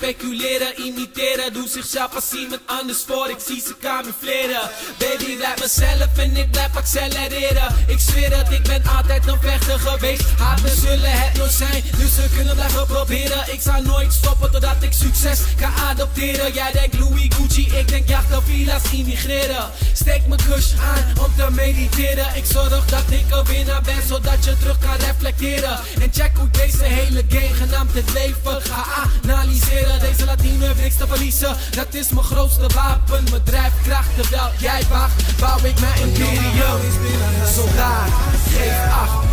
speculeren, imiteren. Doe zichzelf als iemand anders voor, ik zie ze camoufleren. Baby, blijf mezelf en ik blijf accelereren. Ik zweer het, ik ben altijd een vechter geweest. Haten zullen het nooit zijn, dus ze kunnen blijven proberen. Ik zal nooit stoppen totdat ik succes kan adopteren. Jij denkt Louis Gucci, ik denk jachten, villa's, immigreren. Steek mijn kush aan om te mediteren. Ik zorg dat ik een winnaar ben, zodat je terug kan reflecteren. En check hoe deze hele game genaamd het leven ga analyseren. Deze Latine niks te verliezen, dat is mijn grootste wapen. Mijn drijfkracht, terwijl jij wacht, bouw ik mijn imperium. Soldaat, geef acht.